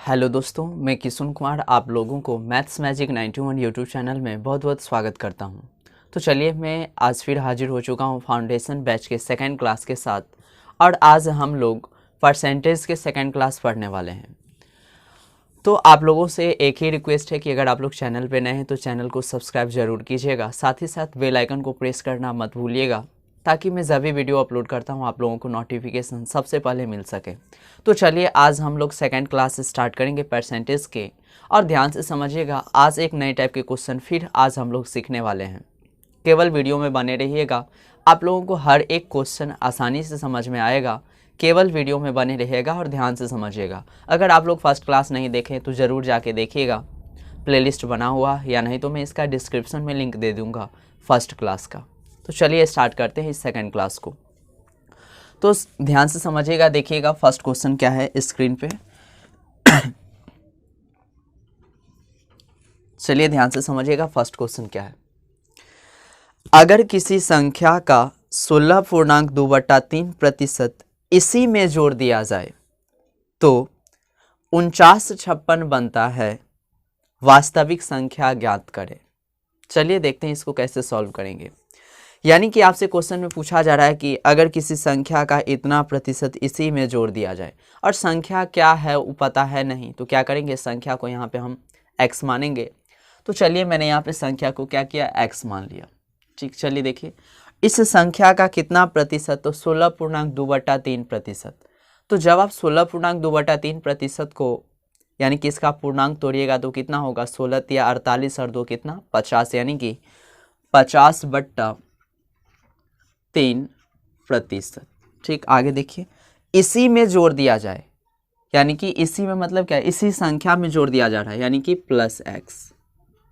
Hello दोस्तों, मैं किशुन कुमार आप लोगों को मैथ्स मैजिक 91 यूट्यूब चैनल में बहुत बहुत स्वागत करता हूं। तो चलिए मैं आज फिर हाजिर हो चुका हूं फाउंडेशन बैच के सेकंड क्लास के साथ और आज हम लोग परसेंटेज के सेकंड क्लास पढ़ने वाले हैं। तो आप लोगों से एक ही रिक्वेस्ट है कि अगर आप लोग चैनल पे नए हैं तो चैनल को सब्सक्राइब ज़रूर कीजिएगा, साथ ही साथ बेल आइकन को प्रेस करना मत भूलिएगा ताकि मैं जब भी वीडियो अपलोड करता हूँ आप लोगों को नोटिफिकेशन सबसे पहले मिल सके। तो चलिए आज हम लोग सेकंड क्लास स्टार्ट करेंगे परसेंटेज के, और ध्यान से समझिएगा आज एक नए टाइप के क्वेश्चन फिर आज हम लोग सीखने वाले हैं। केवल वीडियो में बने रहिएगा, आप लोगों को हर एक क्वेश्चन आसानी से समझ में आएगा। केवल वीडियो में बने रहिएगा और ध्यान से समझिएगा। अगर आप लोग फर्स्ट क्लास नहीं देखें तो ज़रूर जाके देखिएगा, प्लेलिस्ट बना हुआ, या नहीं तो मैं इसका डिस्क्रिप्शन में लिंक दे दूँगा फर्स्ट क्लास का। तो चलिए स्टार्ट करते हैं इस सेकंड क्लास को। तो ध्यान से समझिएगा, देखिएगा फर्स्ट क्वेश्चन क्या है स्क्रीन पे। चलिए ध्यान से समझिएगा फर्स्ट क्वेश्चन क्या है। अगर किसी संख्या का 16.2/3% इसी में जोड़ दिया जाए तो 4956 बनता है, वास्तविक संख्या ज्ञात करें। चलिए देखते हैं इसको कैसे सॉल्व करेंगे। यानी कि आपसे क्वेश्चन में पूछा जा रहा है कि अगर किसी संख्या का इतना प्रतिशत इसी में जोड़ दिया जाए, और संख्या क्या है वो पता है नहीं, तो क्या करेंगे, संख्या को यहाँ पे हम x मानेंगे। तो चलिए मैंने यहाँ पे संख्या को क्या किया, x मान लिया। ठीक, चलिए देखिए इस संख्या का कितना प्रतिशत, तो 16.2/3%। तो जब आप 16.2/3% को यानी कि इसका पूर्णांक तोड़िएगा तो कितना होगा, 16 या 48 और 2 कितना 50, यानी कि 50/3%। ठीक, आगे देखिए इसी में जोड़ दिया जाए, यानी कि इसी में मतलब क्या है, इसी संख्या में जोड़ दिया जा रहा है, यानी कि +x।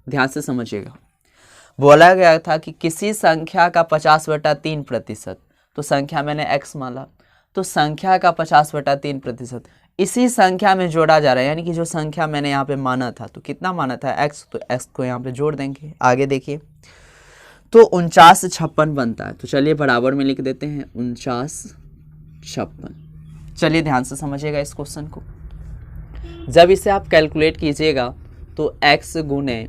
ध्यान से समझिएगा, बोला गया था कि किसी संख्या का 50/3%, तो संख्या मैंने x माना, तो संख्या का 50/3% इसी संख्या में जोड़ा जा रहा है, यानी कि जो संख्या मैंने यहाँ पे माना था, तो कितना माना था x, तो x को यहाँ पे जोड़ देंगे। आगे देखिए तो 4956 बनता है। तो चलिए बराबर में लिख देते हैं 4956। चलिए ध्यान से समझिएगा इस क्वेश्चन को। जब इसे आप कैलकुलेट कीजिएगा तो x गुने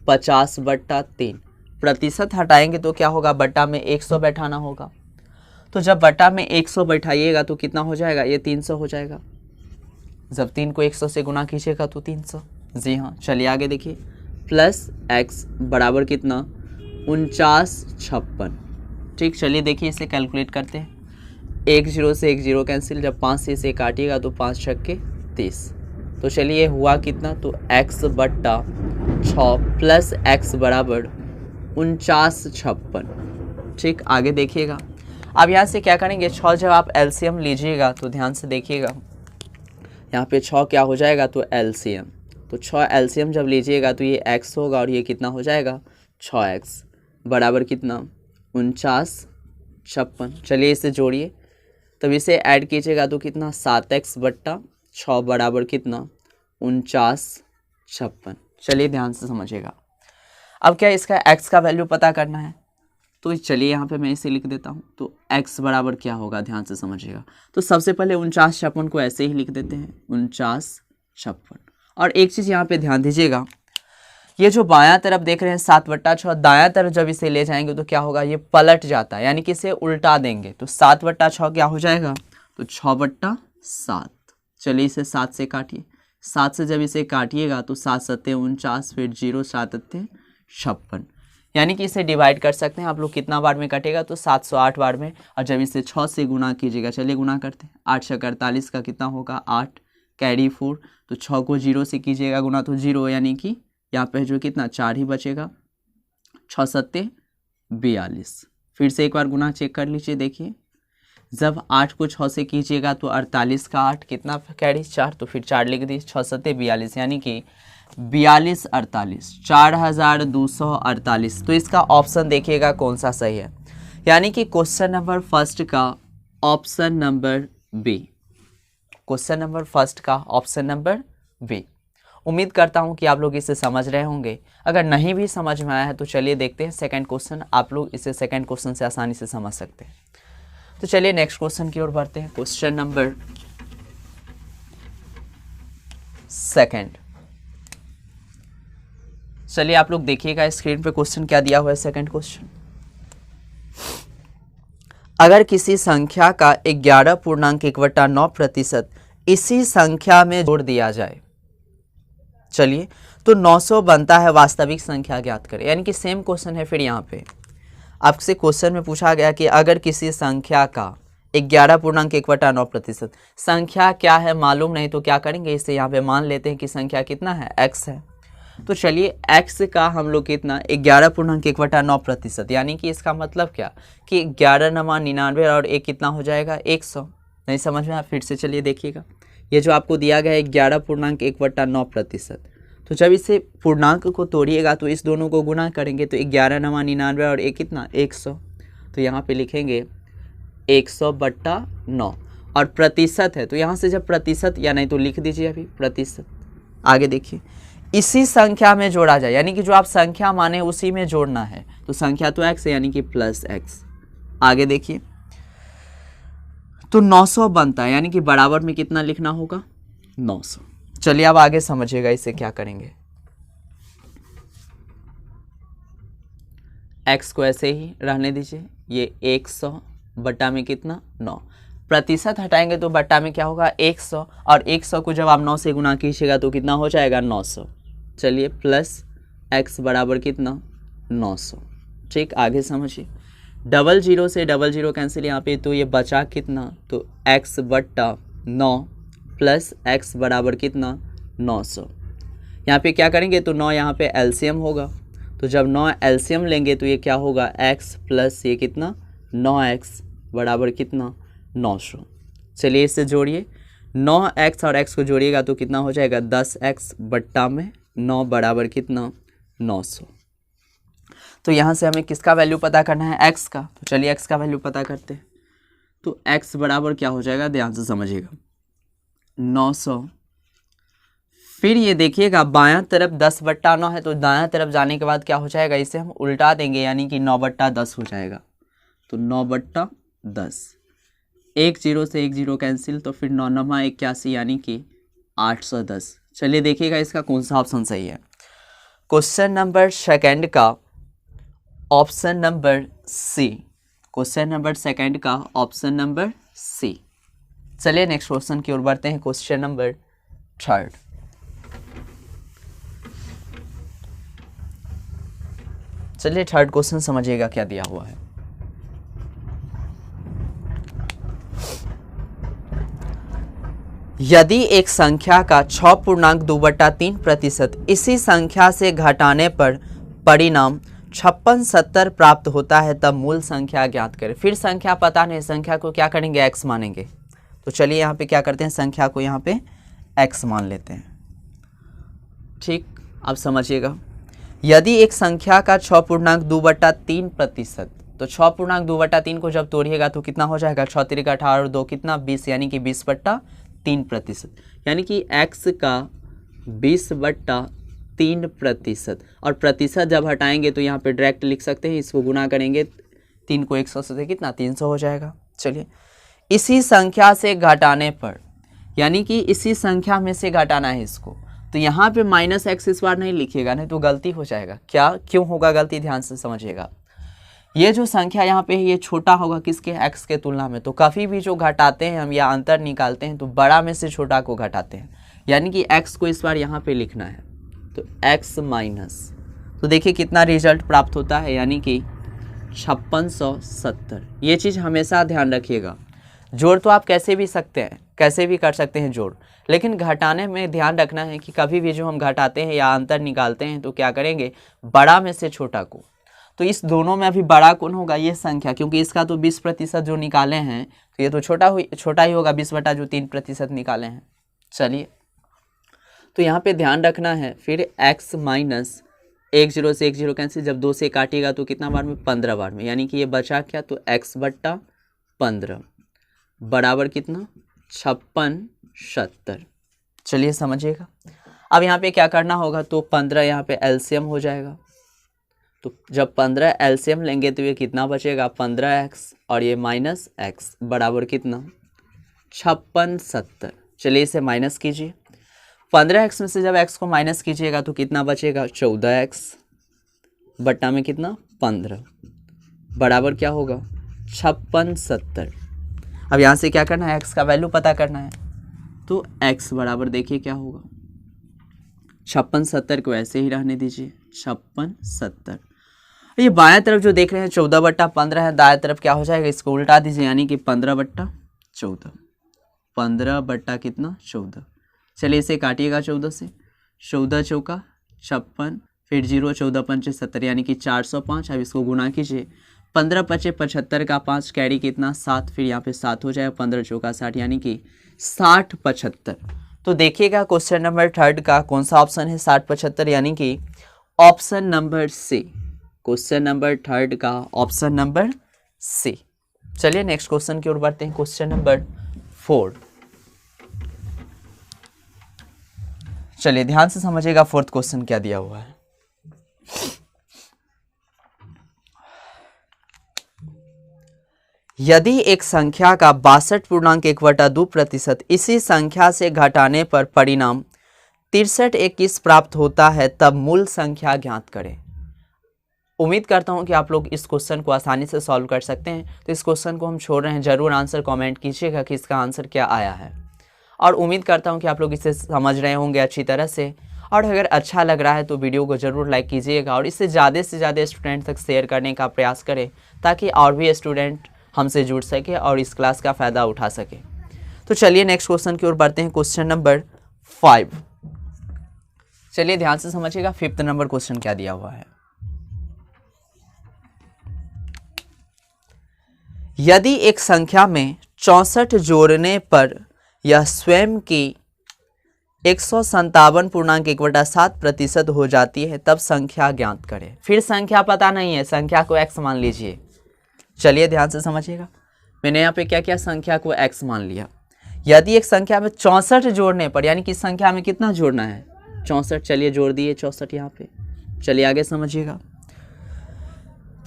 50/3, प्रतिशत हटाएंगे तो क्या होगा, बट्टा में 100 बैठाना होगा। तो जब बट्टा में 100 बैठाइएगा तो कितना हो जाएगा, ये 300 हो जाएगा। जब 3 को 100 से गुना कीजिएगा तो 300। जी हाँ, चलिए आगे देखिए +x बराबर कितना 4956। ठीक, चलिए देखिए इसे कैलकुलेट करते हैं। 1 0 से 1 0 कैंसिल, जब 5 से इसे काटिएगा तो 5 6 के 30। तो चलिए हुआ कितना, तो x/6 प्लस x बराबर 4956। ठीक, आगे देखिएगा। अब यहाँ से क्या करेंगे, 6 जब आप एलसीएम लीजिएगा तो ध्यान से देखिएगा, यहाँ पे 6 क्या हो जाएगा, तो एलसीएम। तो 6 एलसीएम जब लीजिएगा तो ये x होगा और ये कितना हो जाएगा 6x बराबर कितना 4956। चलिए इसे जोड़िए, तब इसे ऐड कीजिएगा तो कितना 7x/6 बराबर कितना 4956। चलिए ध्यान से समझिएगा। अब क्या इसका x का वैल्यू पता करना है, तो चलिए यहाँ पे मैं इसे लिख देता हूँ। तो x बराबर क्या होगा, ध्यान से समझिएगा। तो सबसे पहले 4956 को ऐसे ही लिख देते हैं 4956। और एक चीज़ यहाँ पे ध्यान दीजिएगा, ये जो बायां तरफ देख रहे हैं 7/6, दायां तरफ जब इसे ले जाएंगे तो क्या होगा, ये पलट जाता है, यानी कि इसे उल्टा देंगे। तो 7/6 क्या हो जाएगा, तो 6/7। चलिए इसे 7 से काटिए, 7 से जब इसे काटिएगा तो 7 7 49, फिर 0 7 56, यानी कि इसे डिवाइड कर सकते हैं आप लोग कितना बार में कटेगा, तो 708 बार में। और जब इसे 6 से गुना कीजिएगा, चलिए गुना करते हैं, 8 6 48 का कितना होगा 8 कैरी 4, तो 6 को 0 से कीजिएगा गुना तो 0, यानी कि यहाँ पे जो कितना 4 ही बचेगा, 6 7 42। फिर से एक बार गुना चेक कर लीजिए, देखिए जब 8 को 6 से कीजिएगा तो 48 का 8 कितना कैरी 4, तो फिर 4 लिख दी, 6 7 42, यानी कि 42 48 4248। तो इसका ऑप्शन देखिएगा कौन सा सही है, यानी कि क्वेश्चन नंबर फर्स्ट का option number B, question number first का ऑप्शन नंबर बी। उम्मीद करता हूं कि आप लोग इसे समझ रहे होंगे। अगर नहीं भी समझ में आया है तो चलिए देखते हैं सेकंड क्वेश्चन, आप लोग इसे सेकंड क्वेश्चन से आसानी से समझ सकते हैं। तो चलिए नेक्स्ट क्वेश्चन की ओर बढ़ते हैं। Question number second. चलिए आप लोग देखिएगा स्क्रीन पे क्वेश्चन क्या दिया हुआ है। सेकेंड क्वेश्चन, अगर किसी संख्या का 11.1/9% इसी संख्या में जोड़ दिया जाए, चलिए, तो 900 बनता है, वास्तविक संख्या ज्ञात करें। यानी कि सेम क्वेश्चन है। फिर यहाँ पे आपसे क्वेश्चन में पूछा गया कि अगर किसी संख्या का 11.1/9%, संख्या क्या है मालूम नहीं, तो क्या करेंगे, इसे यहाँ पे मान लेते हैं कि संख्या कितना है, x है। तो चलिए x का हम लोग कितना 11.1/9%, यानी कि इसका मतलब क्या कि 11×99 और 1 कितना हो जाएगा 100। नहीं समझ में आया? फिर से चलिए देखिएगा, ये जो आपको दिया गया है 11.1/9%, तो जब इसे पूर्णांक को तोड़िएगा तो इस दोनों को गुना करेंगे तो 11×99 और 1 कितना 100। तो यहाँ पे लिखेंगे 100/9 और प्रतिशत है, तो यहाँ से जब प्रतिशत, या नहीं तो लिख दीजिए अभी प्रतिशत। आगे देखिए, इसी संख्या में जोड़ा जाए, यानी कि जो आप संख्या माने उसी में जोड़ना है। तो संख्या तो x है, यानी कि +x। आगे देखिए, तो 900 बनता है, यानी कि बराबर में कितना लिखना होगा 900। चलिए अब आगे समझिएगा, इसे क्या करेंगे। x को ऐसे ही रहने दीजिए, ये 100 बट्टा में कितना 9, प्रतिशत हटाएंगे तो बट्टा में क्या होगा 100, और 100 को जब आप 9 से गुना कीजिएगा तो कितना हो जाएगा 900। चलिए प्लस x बराबर कितना 900। ठीक, आगे समझिए, 00 से 00 कैंसिल यहाँ पे, तो ये बचा कितना, तो x/9 प्लस x बराबर कितना 900। यहाँ पे क्या करेंगे, तो 9 यहाँ पे एलसीएम होगा, तो जब 9 एलसीएम लेंगे तो ये क्या होगा x प्लस ये कितना 9x बराबर कितना 900। चलिए इससे जोड़िए, 9x और x को जोड़िएगा तो कितना हो जाएगा 10x बट्टा में 9 बराबर कितना 900। तो यहाँ से हमें किसका वैल्यू पता करना है, x का। तो चलिए x का वैल्यू पता करते हैं। तो x बराबर क्या हो जाएगा, ध्यान से समझिएगा, 900। फिर ये देखिएगा बायां तरफ 10/9 है, तो दायां तरफ जाने के बाद क्या हो जाएगा, इसे हम उल्टा देंगे, यानी कि 9/10 हो जाएगा। तो 9/10, 1 0 से 1 0 कैंसिल, तो फिर 9 9 81, यानी कि 810। चलिए देखिएगा इसका कौन सा ऑप्शन सही है। क्वेश्चन नंबर सेकंड का option number C, question number second का ऑप्शन नंबर सी। चलिए नेक्स्ट क्वेश्चन की ओर बढ़ते हैं, क्वेश्चन नंबर थर्ड। चलिए थर्ड क्वेश्चन समझिएगा क्या दिया हुआ है। यदि एक संख्या का 6.2/3% इसी संख्या से घटाने पर परिणाम 5670 प्राप्त होता है, तब मूल संख्या ज्ञात करें। फिर संख्या पता नहीं, संख्या को क्या करेंगे x मानेंगे। तो चलिए यहाँ पे क्या करते हैं, संख्या को यहाँ पे x मान लेते हैं। ठीक, अब समझिएगा, यदि एक संख्या का 6.2/3%, तो 6.2/3 को जब तोड़िएगा तो कितना हो जाएगा, 6 3 18 और 2 कितना 20, यानी कि 20/3%, यानी कि x का 20/3%। और प्रतिशत जब हटाएंगे तो यहाँ पे डायरेक्ट लिख सकते हैं, इसको गुना करेंगे 3 को 100 से कितना 300 हो जाएगा। चलिए इसी संख्या से घटाने पर, यानी कि इसी संख्या में से घटाना है इसको, तो यहाँ पे -x इस बार नहीं लिखिएगा, नहीं तो गलती हो जाएगा। क्या क्यों होगा गलती, ध्यान से समझिएगा। ये जो संख्या यहाँ पे है ये छोटा होगा किसके, x के तुलना में। तो कभी भी जो घटाते हैं हम या अंतर निकालते हैं तो बड़ा में से छोटा को घटाते हैं, यानी कि x को इस बार यहाँ पे लिखना है, तो x माइनस, तो देखिए कितना रिजल्ट प्राप्त होता है, यानी कि 5670। ये चीज़ हमेशा ध्यान रखिएगा। जोड़ तो आप कैसे भी सकते हैं, कैसे भी कर सकते हैं जोड़, लेकिन घटाने में ध्यान रखना है कि कभी भी जो हम घटाते हैं या अंतर निकालते हैं तो क्या करेंगे, बड़ा में से छोटा को। तो इस दोनों में अभी बड़ा कौन होगा, ये संख्या, क्योंकि इसका तो 20% जो निकाले हैं तो ये तो छोटा ही होगा 20/3% निकाले हैं। चलिए तो यहाँ पे ध्यान रखना है, फिर x माइनस 1 0 से 1 0 कैंसिल, जब 2 से काटिएगा तो कितना बार में 15 बार में, यानी कि ये बचा क्या, तो x/15 बराबर कितना 5670। चलिए समझिएगा, अब यहाँ पे क्या करना होगा, तो 15 यहाँ पे एलसीएम हो जाएगा, तो जब 15 एलसीएम लेंगे तो ये कितना बचेगा 15x और ये -x बराबर कितना 5670। चलिए इसे माइनस कीजिए, 15x में से जब x को माइनस कीजिएगा तो कितना बचेगा 14x बट्टा में कितना 15 बराबर क्या होगा 5670। अब यहाँ से क्या करना है, x का वैल्यू पता करना है। तो x बराबर देखिए क्या होगा 5670 को ऐसे ही रहने दीजिए 5670। ये बाएं तरफ जो देख रहे हैं 14/15 है, दाएं तरफ क्या हो जाएगा इसको उल्टा दीजिए यानी कि 15/14 15 बट्टा कितना 14। चलिए इसे काटिएगा 14 से, 14 चौका 56 फिर 0 14 पंचे 70 यानी कि 405। अब इसको गुना कीजिए 15 पचे 75 का 5 कैरी कितना 7 फिर यहाँ पे 7 हो जाएगा 15 चौका 60 यानी कि 60 75। तो देखिएगा क्वेश्चन नंबर 3 का कौन सा ऑप्शन है 60 75 यानी कि option number C. Question number 3 का ऑप्शन नंबर सी। चलिए नेक्स्ट क्वेश्चन की ओर बढ़ते हैं। Question number 4। चलिए ध्यान से समझिएगा फोर्थ क्वेश्चन क्या दिया हुआ है। यदि एक संख्या का 62.1/2% इसी संख्या से घटाने पर परिणाम 6321 प्राप्त होता है तब मूल संख्या ज्ञात करें। उम्मीद करता हूं कि आप लोग इस क्वेश्चन को आसानी से सॉल्व कर सकते हैं। तो इस क्वेश्चन को हम छोड़ रहे हैं, जरूर आंसर कमेंट कीजिएगा कि इसका आंसर क्या आया है। और उम्मीद करता हूं कि आप लोग इसे समझ रहे होंगे अच्छी तरह से। और अगर अच्छा लग रहा है तो वीडियो को ज़रूर लाइक कीजिएगा और इसे ज़्यादा से ज़्यादा स्टूडेंट तक शेयर करने का प्रयास करें ताकि और भी स्टूडेंट हमसे जुड़ सके और इस क्लास का फ़ायदा उठा सके। तो चलिए नेक्स्ट क्वेश्चन की ओर बढ़ते हैं। Question number 5। चलिए ध्यान से समझिएगा 5th नंबर क्वेश्चन क्या दिया हुआ है। यदि एक संख्या में 64 जोड़ने पर यह स्वयं की 157.1/7% हो जाती है तब संख्या ज्ञात करें। फिर संख्या पता नहीं है, संख्या को x मान लीजिए। चलिए ध्यान से समझिएगा, मैंने यहाँ पे क्या किया संख्या को x मान लिया। यदि एक संख्या में 64 जोड़ने पर यानी कि संख्या में कितना जोड़ना है 64, चलिए जोड़ दिए 64 यहाँ पे। चलिए आगे समझिएगा।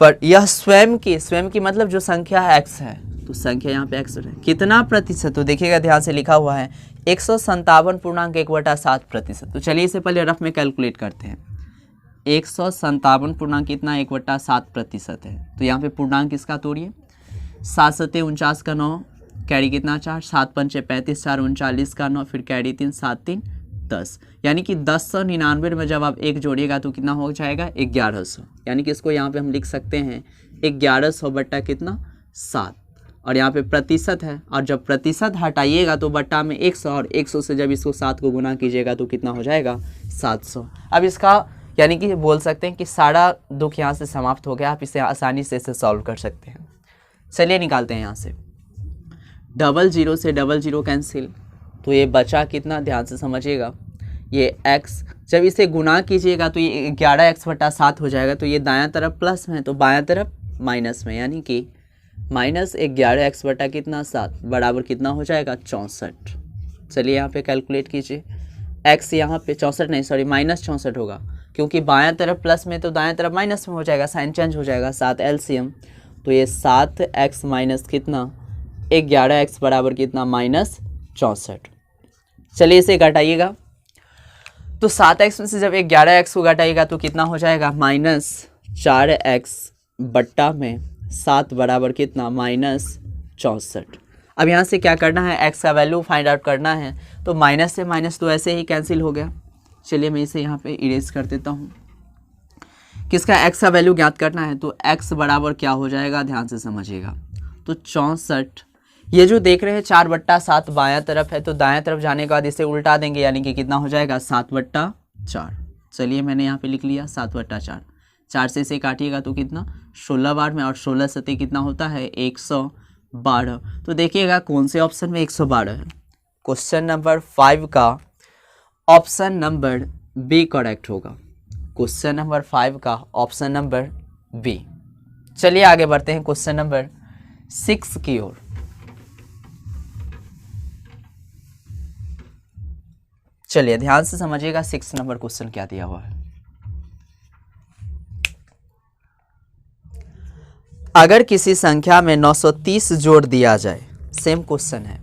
पर यह स्वयं की मतलब जो संख्या है x है, तो संख्या यहाँ पे x है कितना प्रतिशत, तो देखिएगा ध्यान से लिखा हुआ है 157.1/7%। तो चलिए इसे पहले रफ में कैलकुलेट करते हैं। 157 कितना 1/7% है। तो यहाँ पे पूर्णांक इसका तोड़िए 7 सत्ते 49 का 9 कैरी कितना 4 7 पंचे 35 4 39 का 9 फिर कैरी 3 7 3 10 यानी कि 1099 में जब आप 1 जोड़िएगा तो कितना हो जाएगा 1100। यानी कि इसको यहाँ पे हम लिख सकते हैं 1100 बट्टा कितना 7 और यहाँ पे प्रतिशत है और जब प्रतिशत हटाइएगा तो बट्टा में 100 और 100 से जब इसको 7 को गुना कीजिएगा तो कितना हो जाएगा 700। अब इसका यानी कि बोल सकते हैं कि सारा दुख यहाँ से समाप्त हो गया। आप इसे आसानी से इसे सॉल्व कर सकते हैं। चलिए निकालते हैं यहाँ से 00 से 00 कैंसिल, तो ये बचा कितना ध्यान से समझिएगा ये x, जब इसे गुना कीजिएगा तो ये 11x/7 हो जाएगा। तो ये दायां तरफ प्लस में तो बायां तरफ माइनस में यानी कि -11x/7 बराबर कितना हो जाएगा 64। चलिए यहाँ पे कैलकुलेट कीजिए x यहाँ पे 64 नहीं सॉरी -64 होगा क्योंकि बायां तरफ प्लस में तो दायां तरफ माइनस में हो जाएगा, साइन चेंज हो जाएगा 7 LCM। तो ये 7x माइनस कितना 11x बराबर कितना -64। चलिए इसे घटाइएगा तो 7x में से जब 11x को घटाइएगा तो कितना हो जाएगा -4x बट्टा में 7 बराबर कितना -64। अब यहाँ से क्या करना है x का वैल्यू फाइंड आउट करना है। तो माइनस से माइनस तो ऐसे ही कैंसिल हो गया। चलिए मैं इसे यहाँ पे इरेज कर देता हूँ। किसका x का वैल्यू ज्ञात करना है तो x बराबर क्या हो जाएगा ध्यान से समझिएगा। तो 64 ये जो देख रहे हैं 4/7 बायां तरफ है तो दायां तरफ जाने के बाद इसे उल्टा देंगे यानी कि कितना हो जाएगा 7/4। चलिए मैंने यहाँ पे लिख लिया 7/4। 4 से इसे काटिएगा तो कितना 16 बार में और 16 सत्ते कितना होता है 112। तो देखिएगा कौन से ऑप्शन में 112 है। क्वेश्चन नंबर 5 का ऑप्शन नंबर बी करेक्ट होगा। क्वेश्चन नंबर 5 का ऑप्शन नंबर बी। चलिए आगे बढ़ते हैं क्वेश्चन नंबर 6 की ओर। चलिए ध्यान से समझिएगा 6 नंबर क्वेश्चन क्या दिया हुआ है। अगर किसी संख्या में 930 जोड़ दिया जाए, सेम क्वेश्चन है,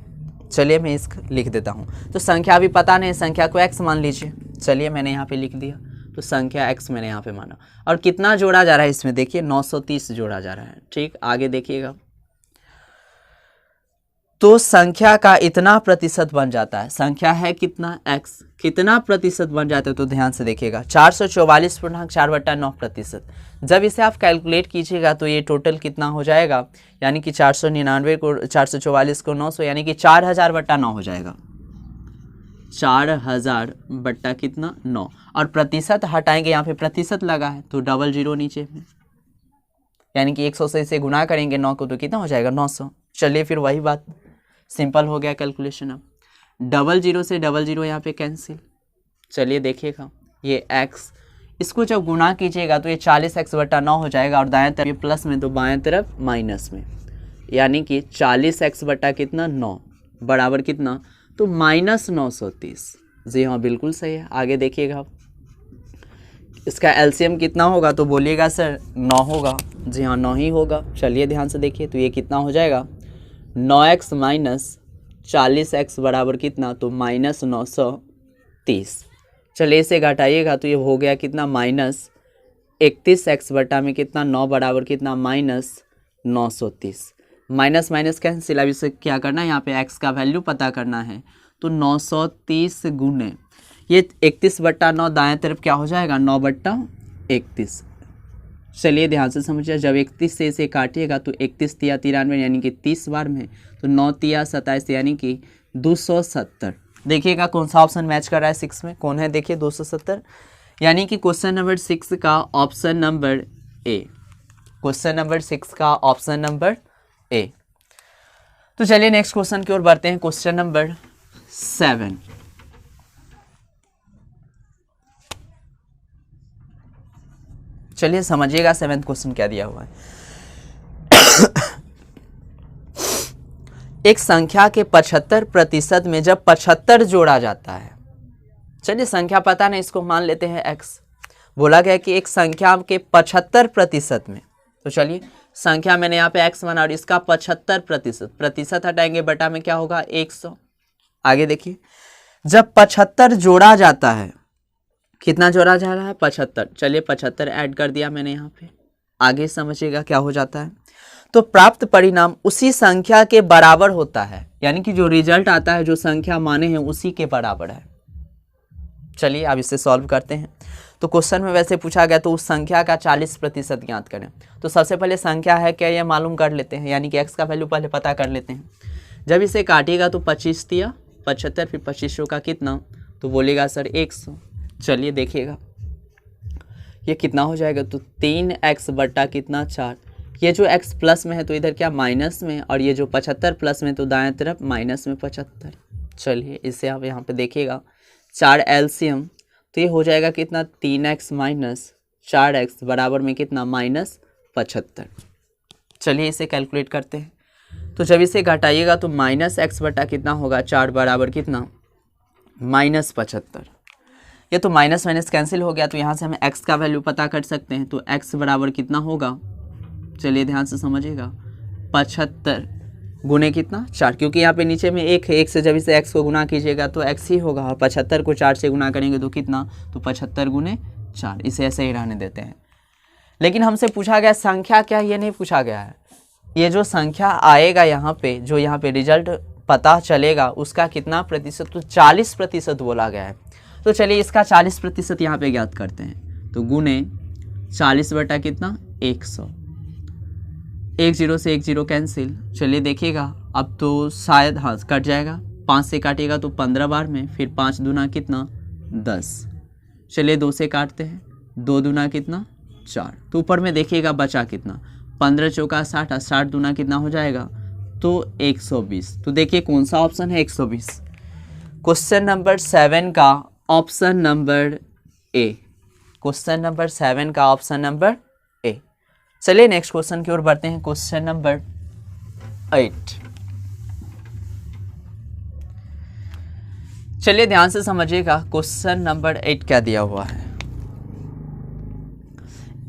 चलिए मैं इसको लिख देता हूँ। तो संख्या अभी पता नहीं, संख्या को x मान लीजिए। चलिए मैंने यहाँ पे लिख दिया, तो संख्या x मैंने यहाँ पे माना। और कितना जोड़ा जा रहा है इसमें, देखिए 930 जोड़ा जा रहा है। ठीक, आगे देखिएगा। तो संख्या का इतना प्रतिशत बन जाता है, संख्या है कितना x, कितना प्रतिशत बन जाता है, तो ध्यान से देखिएगा 444.4/9%। जब इसे आप कैलकुलेट कीजिएगा तो ये टोटल कितना हो जाएगा, यानी कि 499 को 444 को 900, यानी कि 4000/9 हो जाएगा। 4000 बट्टा कितना 9, और प्रतिशत हटाएंगे, यहाँ पे प्रतिशत लगा है तो 00 नीचे में, यानी कि 100 से इसे गुना करेंगे 9 को तो कितना हो जाएगा 900। चलिए फिर वही बात, सिंपल हो गया कैलकुलेशन। अब 00 से 00 यहाँ पे कैंसिल। चलिए देखिएगा ये x, इसको जब गुना कीजिएगा तो ये 40x/9 हो जाएगा, और दाएं तरफ प्लस में तो बाएं तरफ माइनस में, यानी कि 40x बटा कितना 9 बराबर कितना, तो -930। जी हाँ बिल्कुल सही है। आगे देखिएगा इसका एलसीएम कितना होगा, तो बोलिएगा सर 9 होगा। जी हाँ 9 ही होगा। चलिए ध्यान से देखिए, तो ये कितना हो जाएगा 9x माइनस 40x बराबर कितना, तो -930। चलिए इसे घटाइएगा तो ये हो गया कितना -31x बटा में कितना 9 बराबर कितना -930। Minus minus cancel. अब इसे क्या करना है, यहाँ पे x का वैल्यू पता करना है, तो 930 गुने ये 31/9 दाएं तरफ क्या हो जाएगा 9/31। चलिए ध्यान से समझिए, जब 31 से इसे काटिएगा तो 31 तिया 93 यानी कि 30 बार में, तो 9 तिया 27 यानी कि 270। देखिएगा कौन सा ऑप्शन मैच कर रहा है 6 में, कौन है देखिए 270, यानी कि क्वेश्चन नंबर 6 का option number A, question number 6 का ऑप्शन नंबर ए। तो चलिए नेक्स्ट क्वेश्चन की ओर बढ़ते हैं, क्वेश्चन नंबर 7। चलिए समझिएगा 7th क्वेश्चन क्या दिया हुआ है। एक संख्या के 75% में जब 75 जोड़ा जाता है, चलिए संख्या पता नहीं, इसको मान लेते हैं x। बोला गया कि एक संख्या के 75% में, तो चलिए संख्या मैंने यहाँ पे x माना और इसका 75%, प्रतिशत हटाएंगे बटा में क्या होगा 100। आगे देखिए, जब 75 जोड़ा जाता है, कितना जोड़ा जा रहा है 75, चलिए 75 ऐड कर दिया मैंने यहाँ पे। आगे समझिएगा क्या हो जाता है, तो प्राप्त परिणाम उसी संख्या के बराबर होता है, यानी कि जो रिजल्ट आता है जो संख्या माने हैं उसी के बराबर है। चलिए अब इसे सॉल्व करते हैं। तो क्वेश्चन में वैसे पूछा गया तो उस संख्या का 40% ज्ञात करें। तो सबसे पहले संख्या है क्या ये मालूम कर लेते हैं, यानी कि x का वैल्यू पहले पता कर लेते हैं। जब इसे काटिएगा तो 25 तिया 75, फिर 2500 का कितना, तो बोलेगा सर 100। चलिए देखिएगा ये कितना हो जाएगा, तो 3x बटा कितना 4। ये जो x प्लस में है तो इधर क्या माइनस में, और ये जो 75 प्लस में तो दाएं तरफ माइनस में 75। चलिए इसे आप यहाँ पे देखिएगा 4 एलसीएम, तो ये हो जाएगा कितना 3x माइनस 4x बराबर में कितना -75। चलिए इसे कैलकुलेट करते हैं। तो जब इसे घटाइएगा तो -x बटा कितना होगा 4 बराबर कितना -75। ये तो माइनस माइनस कैंसिल हो गया, तो यहाँ से हमें x का वैल्यू पता कर सकते हैं। तो x बराबर कितना होगा, चलिए ध्यान से समझिएगा 75 गुने कितना 4, क्योंकि यहाँ पे नीचे में 1 है, 1 से जब इसे x को गुना कीजिएगा तो x ही होगा, और 75 को 4 से गुना करेंगे तो कितना, तो 75 गुने 4। इसे ऐसे ही रहने देते हैं। लेकिन हमसे पूछा गया संख्या क्या, ये नहीं पूछा गया है। ये जो संख्या आएगा यहाँ पे, जो यहाँ पे रिजल्ट पता चलेगा उसका कितना प्रतिशत, तो 40% बोला गया है। तो चलिए इसका 40% यहाँ पे ज्ञात करते हैं। तो गुने 40 बटा कितना 100, 10 से 10 कैंसिल। चलिए देखिएगा अब तो शायद हाँ कट जाएगा, 5 से काटिएगा तो 15 बार में, फिर 5 दूना कितना 10। चलिए 2 से काटते हैं, 2 दूना कितना 4। तो ऊपर में देखिएगा बचा कितना 15 चौका 60, 60 दूना कितना हो जाएगा तो 120। तो देखिए कौन सा ऑप्शन है 120। क्वेश्चन नंबर 7 का option number A, question number 7 का ऑप्शन नंबर ए। चलिए नेक्स्ट क्वेश्चन की ओर बढ़ते हैं, क्वेश्चन नंबर 8। चलिए ध्यान से समझिएगा क्वेश्चन नंबर 8 क्या दिया हुआ है।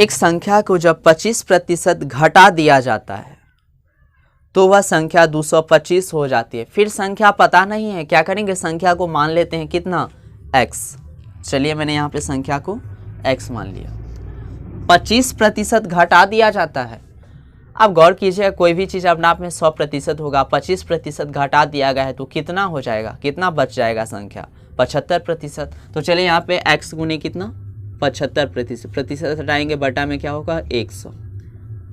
एक संख्या को जब 25% घटा दिया जाता है तो वह संख्या 225 हो जाती है। फिर संख्या पता नहीं है, क्या करेंगे, संख्या को मान लेते हैं कितना, x। चलिए मैंने यहाँ पे संख्या को x मान लिया। 25% घटा दिया जाता है। अब गौर कीजिए, कोई भी चीज़ अपने आप में 100% होगा, 25% घटा दिया गया है तो कितना हो जाएगा, कितना बच जाएगा संख्या, 75%। तो चलिए यहाँ पे x गुने कितना, 75%, प्रतिशत हटाएंगे, बटा में क्या होगा 100।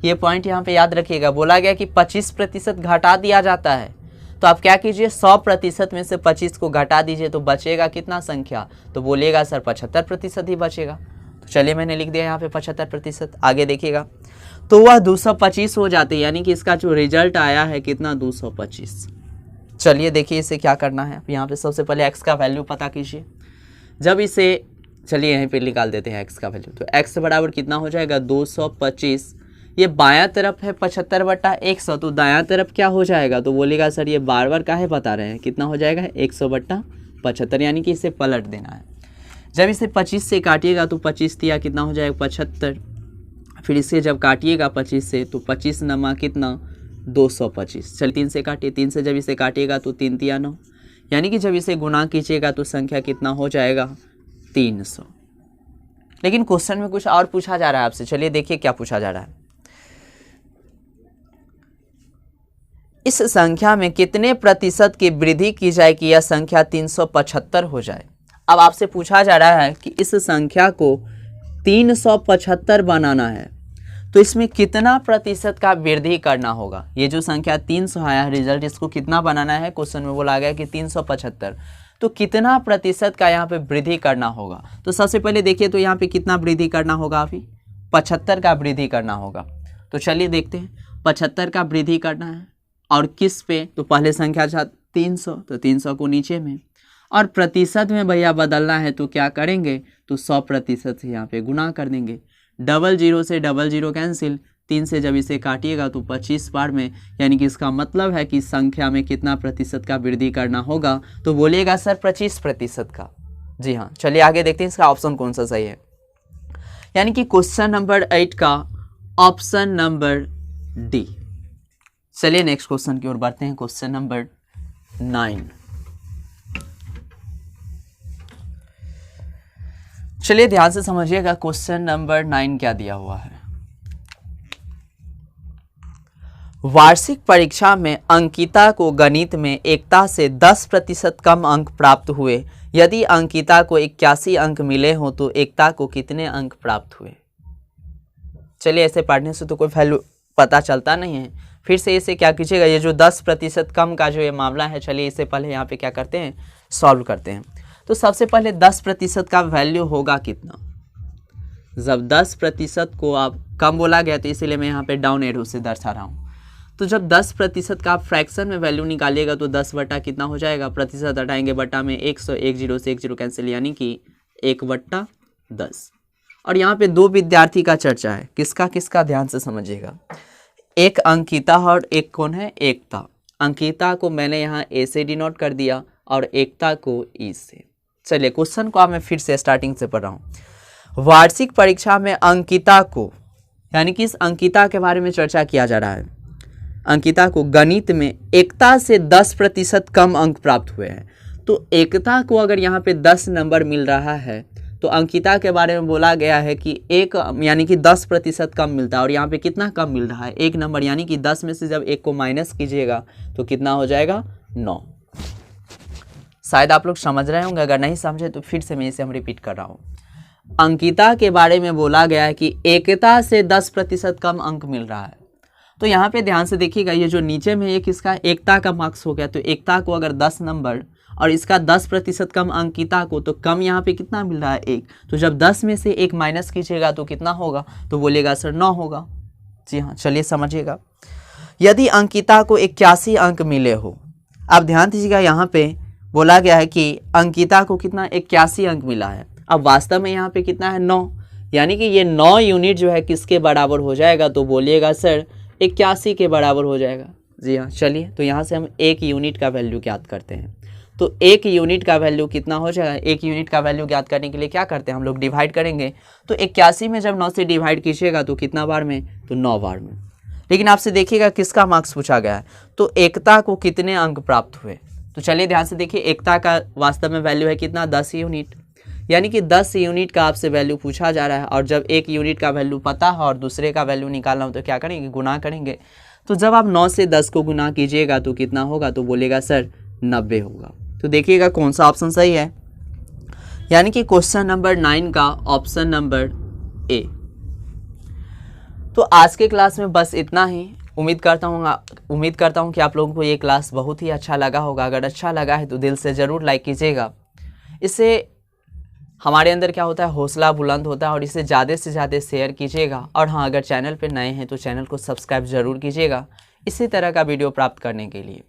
ये पॉइंट यहाँ पे याद रखिएगा, बोला गया कि 25% घटा दिया जाता है। तो आप क्या कीजिए, 100% में से 25 को घटा दीजिए तो बचेगा कितना संख्या, तो बोलिएगा सर 75% ही बचेगा। तो चलिए मैंने लिख दिया यहाँ पे 75%। आगे देखिएगा, तो वह 225 हो जाती है, यानी कि इसका जो रिजल्ट आया है कितना, 225। चलिए देखिए इसे क्या करना है। यहाँ पे सबसे पहले x का वैल्यू पता कीजिए। जब इसे, चलिए यहीं पे निकाल देते हैं x का वैल्यू। तो x बराबर कितना हो जाएगा, 225। ये बायां तरफ है 75/100, तो दायां तरफ क्या हो जाएगा, तो बोलेगा सर ये बार बार काहे बता रहे हैं, कितना हो जाएगा 100/75, यानी कि इसे पलट देना है। जब इसे 25 से काटिएगा तो 25 दिया कितना हो जाएगा 75, फिर इसे जब काटिएगा 25 से तो 25 नमा कितना 225। चलिए 3 से काटिए, 3 से जब इसे काटिएगा तो 3 तिया 9, यानी कि जब इसे गुना कीजिएगा तो संख्या कितना हो जाएगा 300। लेकिन क्वेश्चन में कुछ और पूछा जा रहा है आपसे, चलिए देखिए क्या पूछा जा रहा है। इस संख्या में कितने प्रतिशत की वृद्धि की जाए कि यह संख्या 375 हो जाए। अब आपसे पूछा जा रहा है कि इस संख्या को 375 बनाना है तो इसमें कितना प्रतिशत का वृद्धि करना होगा। ये जो संख्या 300 आया है रिजल्ट, इसको कितना बनाना है, क्वेश्चन में बोला गया कि 375, तो कितना प्रतिशत का यहाँ पे वृद्धि करना होगा। तो सबसे पहले देखिए, तो यहाँ पे कितना वृद्धि करना होगा, अभी 75 का वृद्धि करना होगा। तो चलिए देखते हैं, 75 का वृद्धि करना है और किस पे, तो पहले संख्या था 300, तो 300 को नीचे में, और प्रतिशत में भैया बदलना है तो क्या करेंगे, तो 100% से यहाँ पे गुना कर देंगे। 00 से 00 कैंसिल, 3 से जब इसे काटिएगा तो 25 बार में, यानी कि इसका मतलब है कि संख्या में कितना प्रतिशत का वृद्धि करना होगा, तो बोलिएगा सर 25% का। जी हाँ, चलिए आगे देखते हैं इसका ऑप्शन कौन सा सही है। यानी कि क्वेश्चन नंबर 8 का ऑप्शन नंबर डी। चलिए नेक्स्ट क्वेश्चन की ओर बढ़ते हैं, क्वेश्चन नंबर 9। चलिए ध्यान से समझिएगा, क्वेश्चन नंबर 9 क्या दिया हुआ है। वार्षिक परीक्षा में अंकिता को गणित में एकता से 10% कम अंक प्राप्त हुए। यदि अंकिता को 81 अंक मिले हों तो एकता को कितने अंक प्राप्त हुए। चलिए ऐसे पढ़ने से तो कोई वैल्यू पता चलता नहीं है, फिर से इसे क्या कीजिएगा, ये जो 10% कम का जो ये मामला है, चलिए इससे पहले यहाँ पे क्या करते हैं, सॉल्व करते हैं। तो सबसे पहले 10% का वैल्यू होगा कितना। जब 10% को आप कम बोला गया तो इसीलिए मैं यहाँ पे डाउन एरो से दर्शा रहा हूँ। तो जब 10% का आप फ्रैक्शन में वैल्यू निकालिएगा तो 10 बटा कितना हो जाएगा, प्रतिशत हटाएंगे बटा में 100, 10 से 10 कैंसिल, यानी कि 1/10। और यहाँ पे 2 विद्यार्थी का चर्चा है, किसका किसका, ध्यान से समझिएगा। एक अंकिता और एक कौन है, एकता। अंकिता को मैंने यहाँ ए से डिनोट कर दिया और एकता को ई से। चलिए क्वेश्चन को मैं फिर से स्टार्टिंग से पढ़ रहा हूँ। वार्षिक परीक्षा में अंकिता को, यानी कि इस अंकिता के बारे में चर्चा किया जा रहा है। अंकिता को गणित में एकता से 10% कम अंक प्राप्त हुए हैं। तो एकता को अगर यहाँ पे 10 नंबर मिल रहा है तो अंकिता के बारे में बोला गया है कि एक, यानी कि 10% कम मिलता है। और यहाँ पे कितना कम मिल रहा है, 1 नंबर, यानी कि 10 में से जब 1 को माइनस कीजिएगा तो कितना हो जाएगा, 9। शायद आप लोग समझ रहे होंगे, अगर नहीं समझे तो फिर से मैं इसे रिपीट कर रहा हूँ। अंकिता के बारे में बोला गया है कि एकता से 10% कम अंक मिल रहा है। तो यहाँ पे ध्यान से देखिएगा, ये जो नीचे में एक इसका एकता का मार्क्स हो गया, तो एकता को अगर 10 नंबर और इसका 10% कम अंकिता को, तो कम यहाँ पे कितना मिल रहा है, 1। तो जब 10 में से 1 माइनस कीजिएगा तो कितना होगा, तो बोलेगा सर 9 होगा। जी हाँ, चलिए समझिएगा। यदि अंकिता को 81 अंक मिले हो, अब ध्यान दीजिएगा, यहाँ पे बोला गया है कि अंकिता को कितना 81 अंक मिला है। अब वास्तव में यहाँ पे कितना है, 9, यानी कि ये 9 यूनिट जो है किसके बराबर हो जाएगा, तो बोलिएगा सर 81 के बराबर हो जाएगा। जी हाँ, चलिए तो यहाँ से हम 1 यूनिट का वैल्यू ज्ञात करते हैं। तो 1 यूनिट का वैल्यू कितना हो जाएगा, 1 यूनिट का वैल्यू ज्ञात करने के लिए क्या करते हैं हम लोग, डिवाइड करेंगे। तो 81 में जब 9 से डिवाइड कीजिएगा तो कितना बार में, तो 9 बार में। लेकिन आपसे देखिएगा किसका मार्क्स पूछा गया है, तो एकता को कितने अंक प्राप्त हुए। तो चलिए ध्यान से देखिए, एकता का वास्तव में वैल्यू है कितना, 10 यूनिट, यानी कि 10 यूनिट का आपसे वैल्यू पूछा जा रहा है। और जब एक यूनिट का वैल्यू पता है और दूसरे का वैल्यू निकालना हो तो क्या करेंगे, गुना करेंगे। तो जब आप 9 से 10 को गुना कीजिएगा तो कितना होगा, तो बोलेगा सर 90 होगा। तो देखिएगा कौन सा ऑप्शन सही है, यानी कि क्वेश्चन नंबर 9 का ऑप्शन नंबर ए। तो आज के क्लास में बस इतना ही। उम्मीद करता हूँ कि आप लोगों को ये क्लास बहुत ही अच्छा लगा होगा। अगर अच्छा लगा है तो दिल से ज़रूर लाइक कीजिएगा। इससे हमारे अंदर क्या होता है, हौसला बुलंद होता है, और इसे ज़्यादा से ज़्यादा शेयर कीजिएगा। और हाँ, अगर चैनल पर नए हैं तो चैनल को सब्सक्राइब ज़रूर कीजिएगा इसी तरह का वीडियो प्राप्त करने के लिए।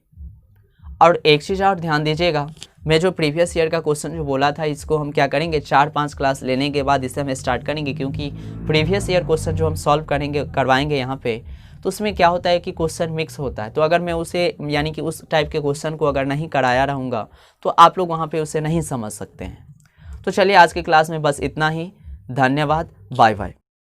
और एक चीज़ और ध्यान दीजिएगा, मैं जो प्रीवियस ईयर का क्वेश्चन जो बोला था, इसको हम क्या करेंगे, 4-5 क्लास लेने के बाद इसे हम स्टार्ट करेंगे। क्योंकि प्रीवियस ईयर क्वेश्चन जो हम सॉल्व करवाएंगे यहाँ पे, तो उसमें क्या होता है कि क्वेश्चन मिक्स होता है। तो अगर मैं उसे यानी कि उस टाइप के क्वेश्चन को अगर नहीं कराया रहूँगा तो आप लोग वहाँ पर उसे नहीं समझ सकते हैं। तो चलिए आज की क्लास में बस इतना ही। धन्यवाद, बाय बाय।